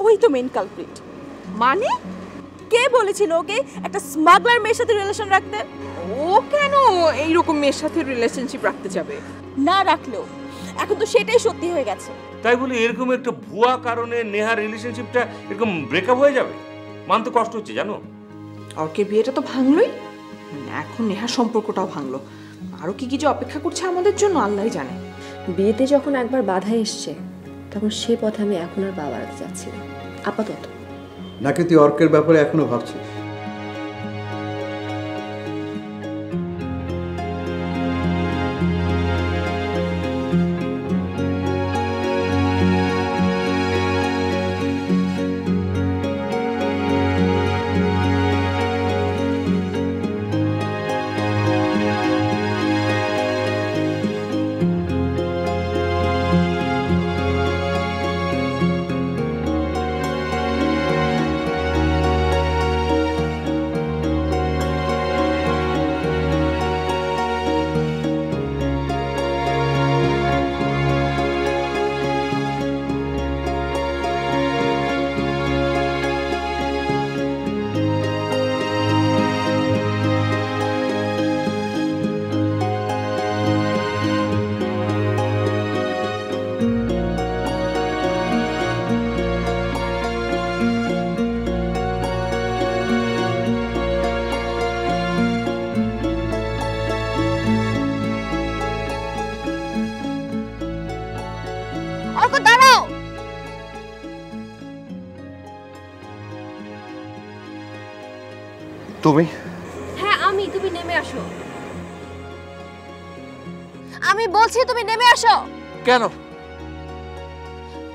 ওই তো main culprit. মানে কে বলেছিল ওকে একটা স্মাগলার মেয়ের সাথে রিলেশন রাখতে? ও কেন এইরকম মেয়ের সাথে রিলেশনশিপ রাখতে যাবে? না রাখলেও এখন তো সেটাই সত্যি হয়ে গেছে। তাই বলে এরকম একটা ভুয়া কারণে নেহার রিলেশনশিপটা এরকম ব্রেকআপ হয়ে যাবে? মানতে কষ্ট হচ্ছে জানো। অর্কের বিয়েটা তো ভাঙলোই, এখন নেহার সম্পর্কটাও ভাঙলো। আরো কি কি যে অপেক্ষা করছে আমাদের জন্য আল্লাহই জানে। বিয়েতে যখন একবার বাধা এসছে তখন সে পথে আমি এখন আর পা বাড়াতে চাচ্ছি না আপাতত। নাকি তুই অর্কের ব্যাপারে এখনো ভাবছিস? অর্ক দাঁড়াও। তুমি? হ্যাঁ আমি। তুমি নেমে আসো। আমি বলছি তুমি নেমে আসো। কেন?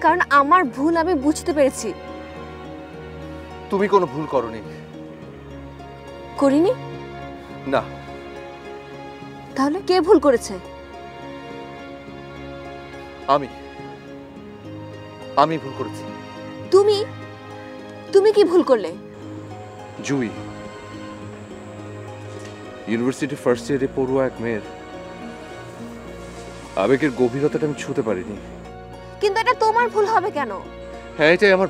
কারণ আমার ভুল আমি বুঝতে পেরেছি। তুমি কোনো ভুল করনি। করিনি? না। তাহলে কে ভুল করেছে? আমি ভুল করেছি। তুমি? তুমি কি ভুল করলে? জুই, ইউনিভার্সিটি ফার্স্ট ইয়ারে পড়ুয়া এক মেয়ের আবেগের গভীরতাটা আমি ছুঁতে পারিনি। কিন্তু এটা তোমার ভুল হবে কেন? হ্যাঁ, এটাই আমার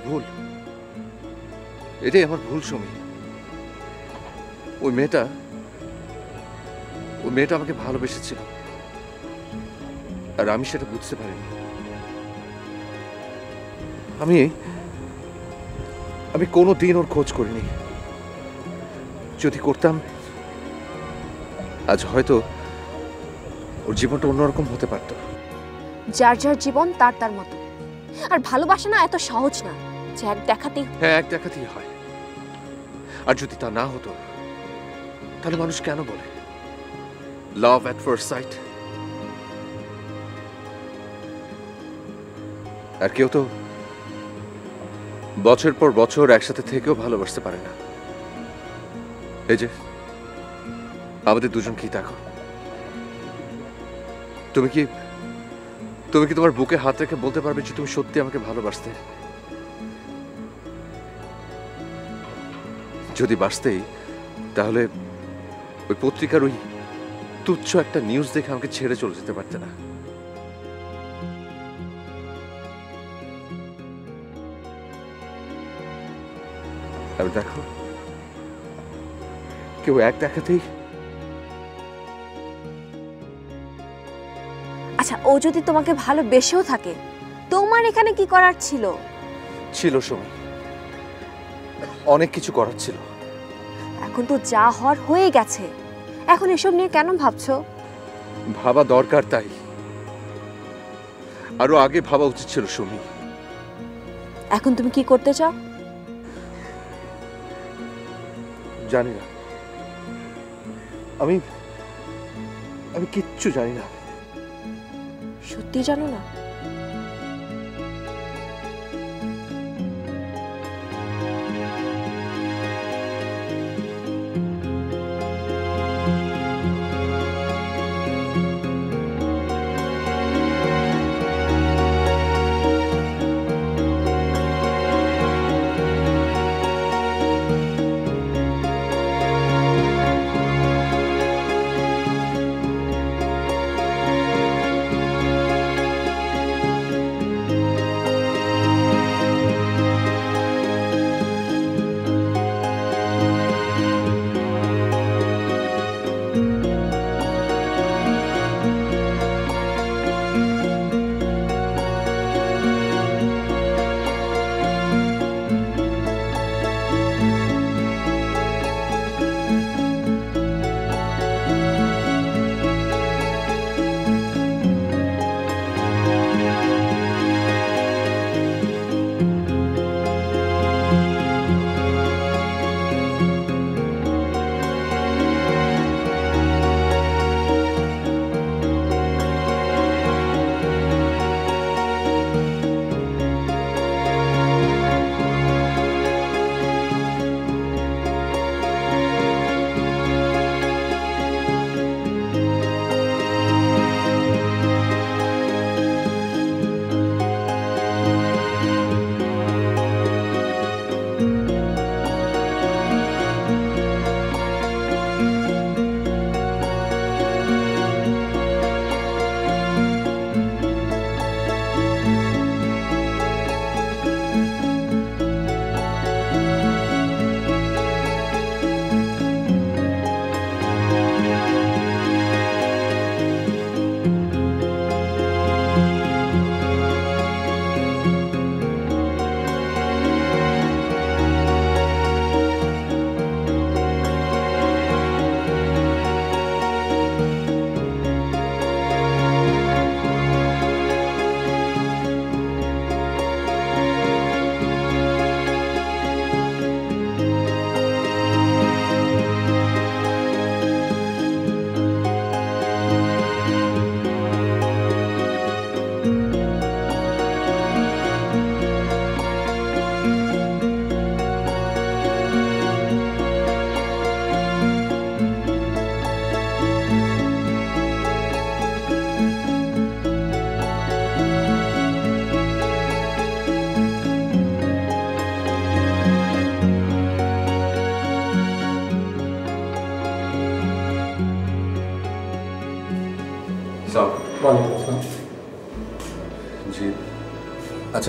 ভুল। সুমি। ওই মেয়েটা আমাকে ভালোবেসেছিল আর আমি সেটা বুঝতে পারিনি। আমি কোনোদিন ওর খোঁজ করিনি। যদি করতাম আজ হয়তো ওর জীবনটা অন্যরকম হতে পারত। যার যার জীবন তার তার মতো। আর ভালোবাসা না এত সহজ না যে এক দেখাতেই। হ্যাঁ, এক দেখাতেই হয়। আর যদি তা না হতো তাহলে মানুষ কেন বলে লাভ এট ফার্স্ট সাইট? আর কেউ তো বছর পর বছর একসাথে থেকেও ভালোবাসতে পারে না। এই যে আমাদের দুজনকেই দেখো। তুমি কি তোমার বুকে হাত রেখে বলতে পারবে যে তুমি সত্যি আমাকে ভালোবাসতে? যদি বাসতেই তাহলে ওই পত্রিকার ওই তুচ্ছ একটা নিউজ দেখে আমাকে ছেড়ে চলে যেতে পারতে না। আর দেখো, কেউ এক দেখাতেই। আচ্ছা, ও যদি তোমাকে ভালোবেসেও থাকে তোমার এখানে কি করার ছিল? ছিল সুমি, অনেক কিছু করার ছিল। এখন তো যা হওয়ার হয়ে গেছে, এখন এসব নিয়ে কেন ভাবছো? ভাবা দরকার, তাই আরো আগে ভাবা উচিত ছিল সুমি। এখন তুমি কি করতে চাও? জানি না, আমি কিচ্ছু জানি না। সত্যি জানো না?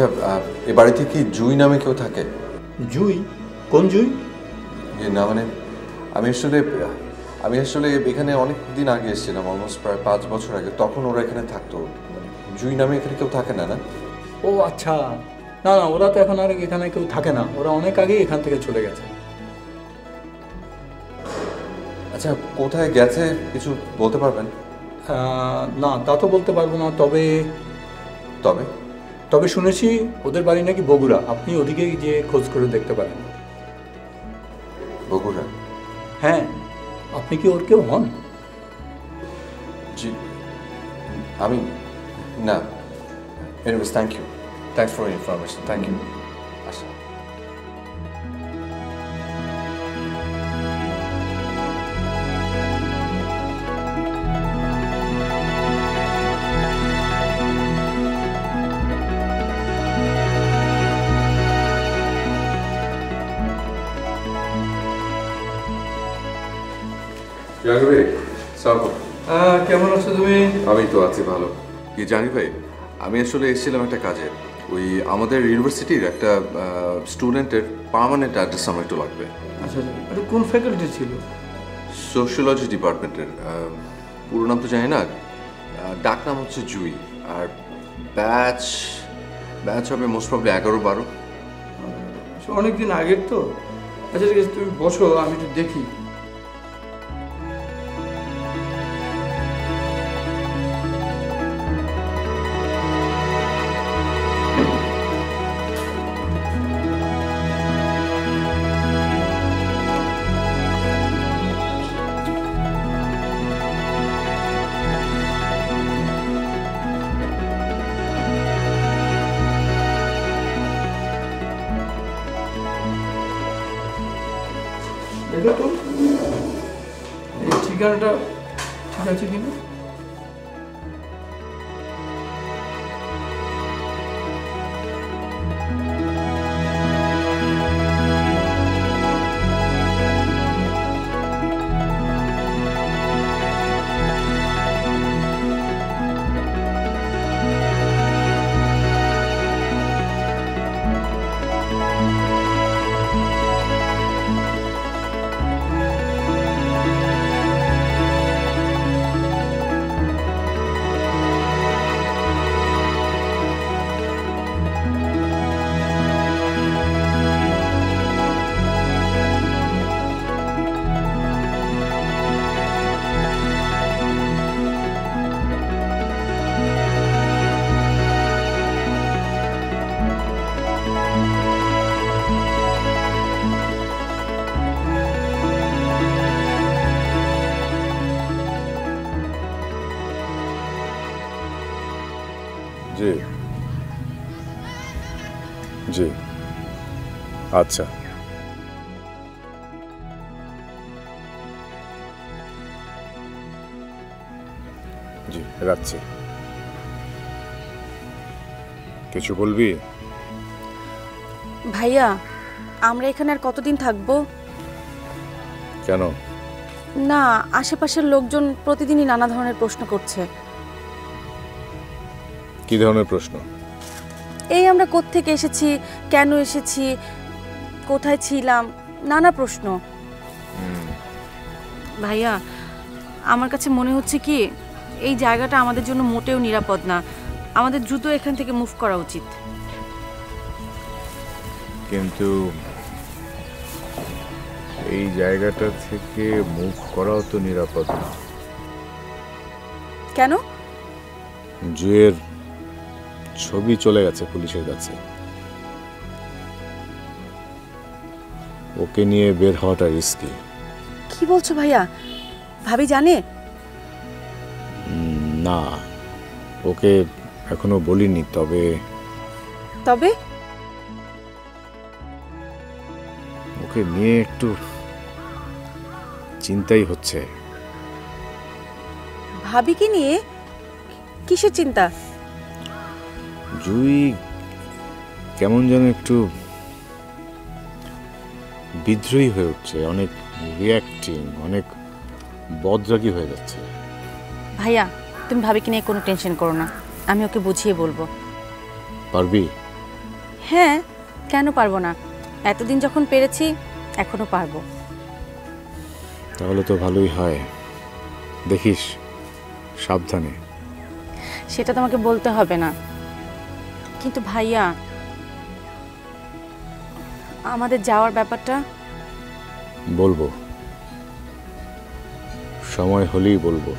আচ্ছা, এ বাড়িতে কি জুই নামে কেউ থাকে? জুই? কোন জুই? না মানে আমি আসলে এখানে অনেক দিন আগে এসেছিলাম, অলমোস্ট প্রায় 5 বছর আগে। তখন ওরা এখানে থাকতো। জুই নামে এখানে কেউ থাকে না? না ও আচ্ছা, না না, ওরা তো এখন আর এখানে কেউ থাকে না, ওরা অনেক আগেই এখান থেকে চলে গেছে। আচ্ছা, কোথায় গেছে কিছু বলতে পারবেন? না, তা তো বলতে পারবো না, তবে তবে তবে শুনেছি ওদের বাড়ি নাকি বগুড়া। আপনি ওদিকেই যে খোঁজ করে দেখতে পারেন। বগুড়া? হ্যাঁ, আপনি কি ওর কেউ হন? জি, আমি না। Anyways, thank you, thanks for information, thank you. আচ্ছা, কেমন আছো তুমি? আমি তো আছি ভালো। কি জানি ভাই, আমি আসলে এসেছিলাম একটা কাজে। ওই আমাদের ইউনিভার্সিটির একটা স্টুডেন্টের পার্মানেন্ট অ্যাড্রেস আমার একটু লাগবে। আচ্ছা, এটা কোন ফ্যাকাল্টি ছিল? সোশিওলজি ডিপার্টমেন্টের। পুরো নাম তো জানি না, ডাক নাম হচ্ছে জুই। আর ব্যাচ হবে মোস্ট প্রবলি 11-12। অনেকদিন আগের তো। আচ্ছা ঠিক আছে, তুমি বসো, আমি একটু দেখি। দেখো তো এই ঠিকানাটা ঠিক আছে কিনা। জি জি, আচ্ছা। জি, রাখছি। কিছু বলবি? ভাইয়া, আমরা এখানে আর কতদিন থাকবো? কেন? না, আশেপাশের লোকজন প্রতিদিনই নানা ধরনের প্রশ্ন করছে। কি ধরনের প্রশ্ন? এই আমরা কোত্থেকে এসেছি, কেন এসেছি, কোথায় ছিলাম, নানা প্রশ্ন। ভাইয়া, আমার কাছে মনে হচ্ছে কি এই জায়গাটা আমাদের জন্য মোটেও নিরাপদ না। আমাদের দ্রুত এখান থেকে মুভ করা উচিত। কিন্তু এই জায়গাটা থেকে মুভ করাও তো নিরাপদ না। কেন? জুয়ের ছবি চলে গেছে পুলিশের কাছে। ওকে নিয়ে বের হওয়াটা রিস্কি। কি বলছো ভাইয়া? ভাবি জানে? না, ওকে এখনো বলিনি। তবে তবে ওকে নিয়ে একটু চিন্তাই হচ্ছে। ভাবিকে নিয়ে? কিসের চিন্তা? জুই কেমন যেন একটু বিদ্রোহী হয়ে উঠছে, অনেক রিয়াক্টিং, অনেক বদরাগী হয়ে যাচ্ছে। ভাইয়া, তুমি ভাবিকে নিয়ে কোনো টেনশন করো না, আমি ওকে বুঝিয়ে বলবো। পারবি? হ্যাঁ, কেন পারবো না? এতদিন যখন পেরেছি এখনো পারবো। তাহলে তো ভালোই হয়। দেখিস, সাবধানে। সেটা তোমাকে বলতে হবে না। কিন্তু ভাইয়া, আমাদের যাওয়ার ব্যাপারটা? বলবো, সময় হলেই বলবো।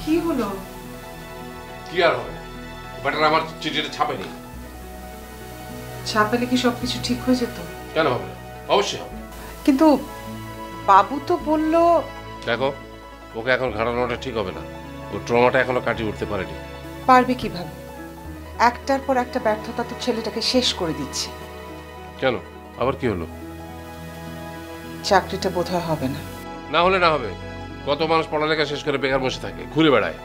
কি হলো? কি আর হবে, ব্যাটার আমার চিঠিটা ছাপেনি। ছাপেলে কি সবকিছু ঠিক হয়ে যেত? কেন হবে না? অবশ্যই হবে। কিন্তু বাবু তো বলল। দেখো, ওকে এখন ঘাড়ানোটা ঠিক হবে না। ও ট্রমাটা এখনো কাটিয়ে উঠতে পারেনি। পারবে কিভাবে? একটার পর একটা ব্যর্থতা তো ছেলেটাকে শেষ করে দিচ্ছে। কেন, আবার কি হলো? চাকরিটা বোধহয় হবে না। না হলে না হবে। কত মানুষ পড়ালেখা শেষ করে বেকার বসে থাকে, ঘুরে বেড়ায়।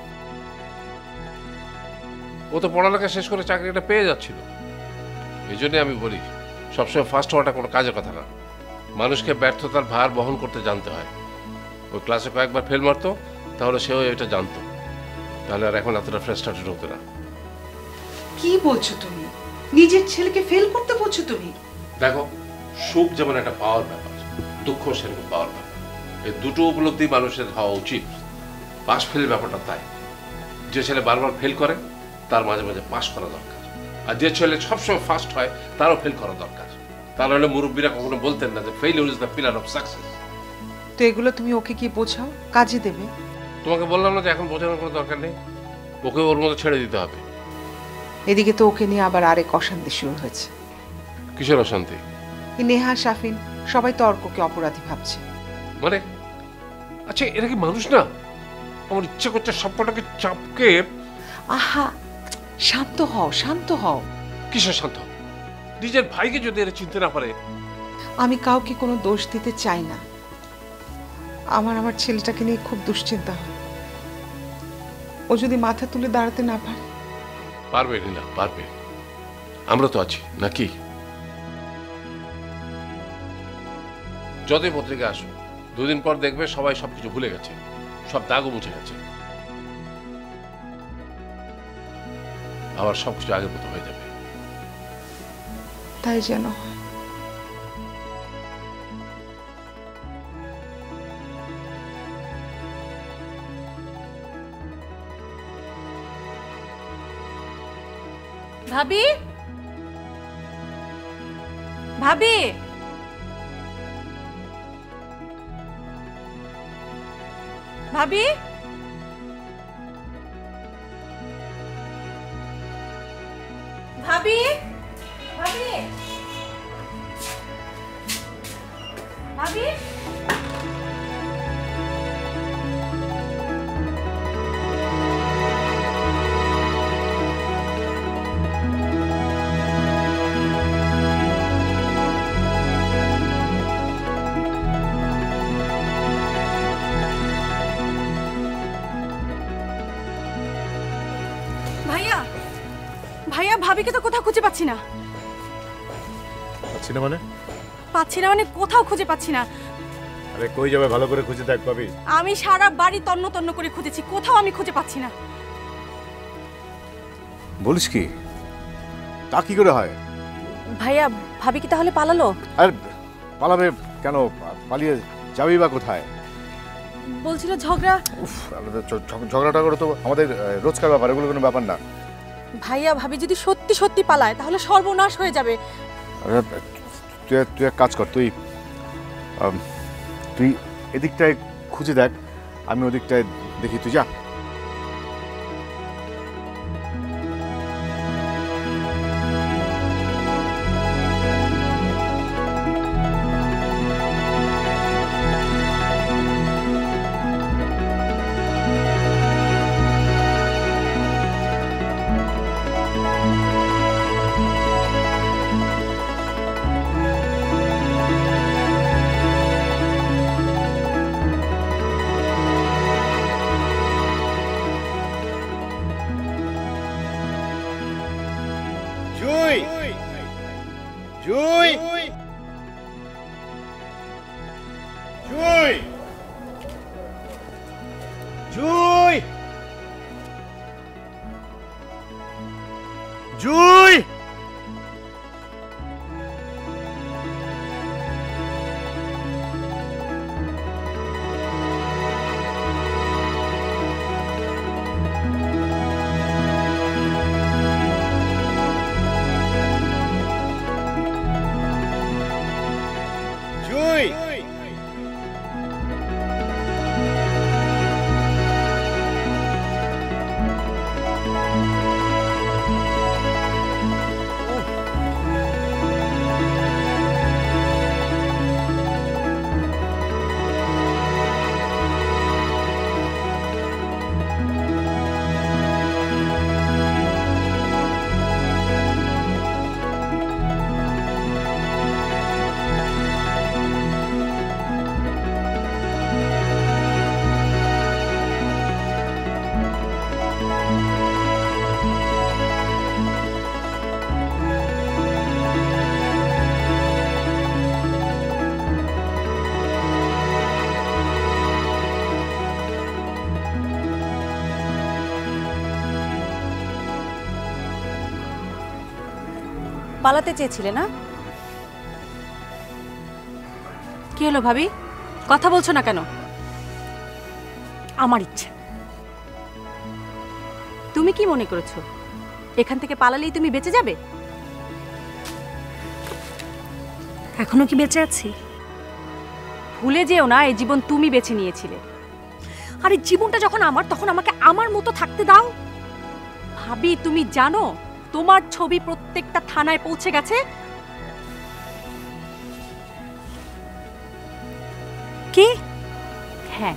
ও তো পড়ালেখা শেষ করে চাকরিটা পেয়ে যাচ্ছিল। এই জন্যই আমি বলি, সবসময় ফার্স্ট হওয়াটা কোনো কাজের কথা না। মানুষকে ব্যর্থতার ভার বহন করতে জানতে হয়। ওই ক্লাসে কয়েকবার ফেল মারতো, তাহলে সেও এটা জানতো। তাহলে আর এখন এতটা ফ্রাস্ট্রেটেড হতো না। কি বলছো তুমি? নিজের ছেলেকে ফেল করতে বলছো তুমি? দেখো, সুখ যেমন একটা পাওয়ার ব্যাপার, দুঃখ সেরকম পাওয়ার ব্যাপার। এই দুটো উপলব্ধি মানুষের হওয়া উচিত। পাস ফেলের ব্যাপারটা তাই। যে ছেলে বারবার ফেল করে তার মাঝে মাঝে পাস করা দরকার, আর যে ছেলে সবসময় ফার্স্ট হয় তারও ফেল করা দরকার। তা নাহলে মুরব্বীরা কখনো বলতেন না যে failure is the pillar of success. তো এগুলো তুমি ওকে কি বোঝাও, কাজে দেবে? তোমাকে বললাম না যে এখন বোঝানোর কোনো দরকার নেই, ওকে ওর মতো ছেড়ে দিতে হবে। এদিকে তো ওকে নিয়ে আবার আরেক অশান্তি শুরু হয়েছে। কিসের অশান্তি? এই নেহা, শাফিন সবাই তো অর্ককে অপরাধী ভাবছে। মানে আচ্ছা, এরা কি মানুষ না? আমার ইচ্ছে করছে সবকটাকে চাপকে। আহা, শান্ত হও, শান্ত হও। কিসের শান্ত? নিজের ভাইকে যদি এরা চিনতে না পারে। আমি কাউকে কোনো দোষ দিতে চাই না। আমার ছেলেটাকে নিয়ে খুব দুশ্চিন্তা হয়। ও যদি মাথা তুলে দাঁড়াতে না পারে। পারবে না, পারবে। আমরা তো আছি নাকি? যতই পত্রিকা আসুক, দুদিন পর দেখবে সবাই সবকিছু ভুলে গেছে, সব দাগও মুছে গেছে, আবার সবকিছু আগের মতো হয়ে যাবে। তাই যেন। ভাবি, ভাবি, ভাবি, ভাবি, ভাবি, ভাবি। ভাইয়া, ভাইয়া, ভাবিকে তো কোথাও খুঁজে পাচ্ছি না। পাচ্ছি না মানে? পাচ্ছি না মানে কোথাও খুঁজে পাচ্ছি না। আরে কই যাবে, ভালো করে খুঁজে দেখ, পাবি। আমি সারা বাড়ি তন্ন তন্ন করে খুঁজেছি, কোথাও আমি খুঁজে পাচ্ছি না। বলিস কি? তা কি করে হয়? ভাইয়া, ভাবি কি তাহলে পালালো? আর পালাবে কেন? পালিয়ে যাবি বা কোথায়? বলছিল ঝগড়া। উফ, ঝগড়াটা করে তো আমাদের রোজকার ব্যাপার, এগুলো কোনো ব্যাপার না। ভাইয়া, ভাবি যদি সত্যি সত্যি পালায় তাহলে সর্বনাশ হয়ে যাবে। আরে তুই এক কাজ কর, তুই এদিকটায় খুঁজে দেখ, আমি ওদিকটায় দেখি, তুই যা। জুই জুই জুই জুই জুই পালাতে চেয়েছিলে না? কি হলো ভাবি, কথা বলছো না কেন? আমার ইচ্ছে। তুমি কি মনে করেছো এখান থেকে পালালেই তুমি বেঁচে যাবে? এখনো কি বেঁচে আছি? ভুলে যেও না, এই জীবন তুমি বেছে নিয়েছিলে। আর এই জীবনটা যখন আমার, তখন আমাকে আমার মতো থাকতে দাও। ভাবি, তুমি জানো তোমার ছবি প্রত্যেকটা থানায় পৌঁছে গেছে? কি? হ্যাঁ,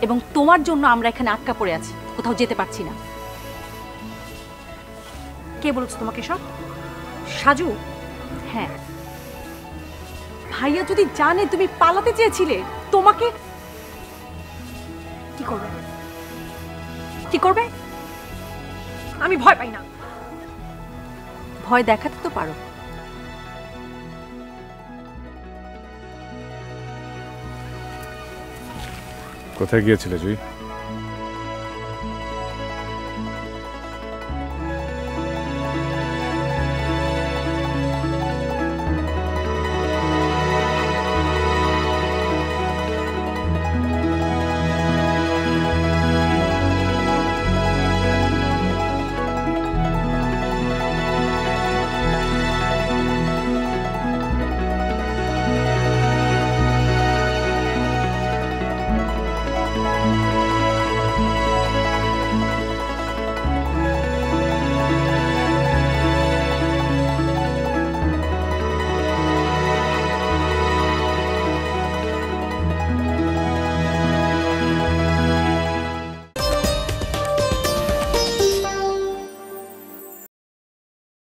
এবং তোমার জন্য আমরা এখানে আটকা পড়ে আছি, কোথাও যেতে পারছি না। কে বলছো তোমাকে সব? সাজু? হ্যাঁ। ভাইয়া যদি জানে তুমি পালাতে চেয়েছিলে, তোমাকে কি করবে? কি করবে? আমি ভয় পাই না। ভয় দেখাতে তো পারো। কোথায় গিয়েছিলে জুই?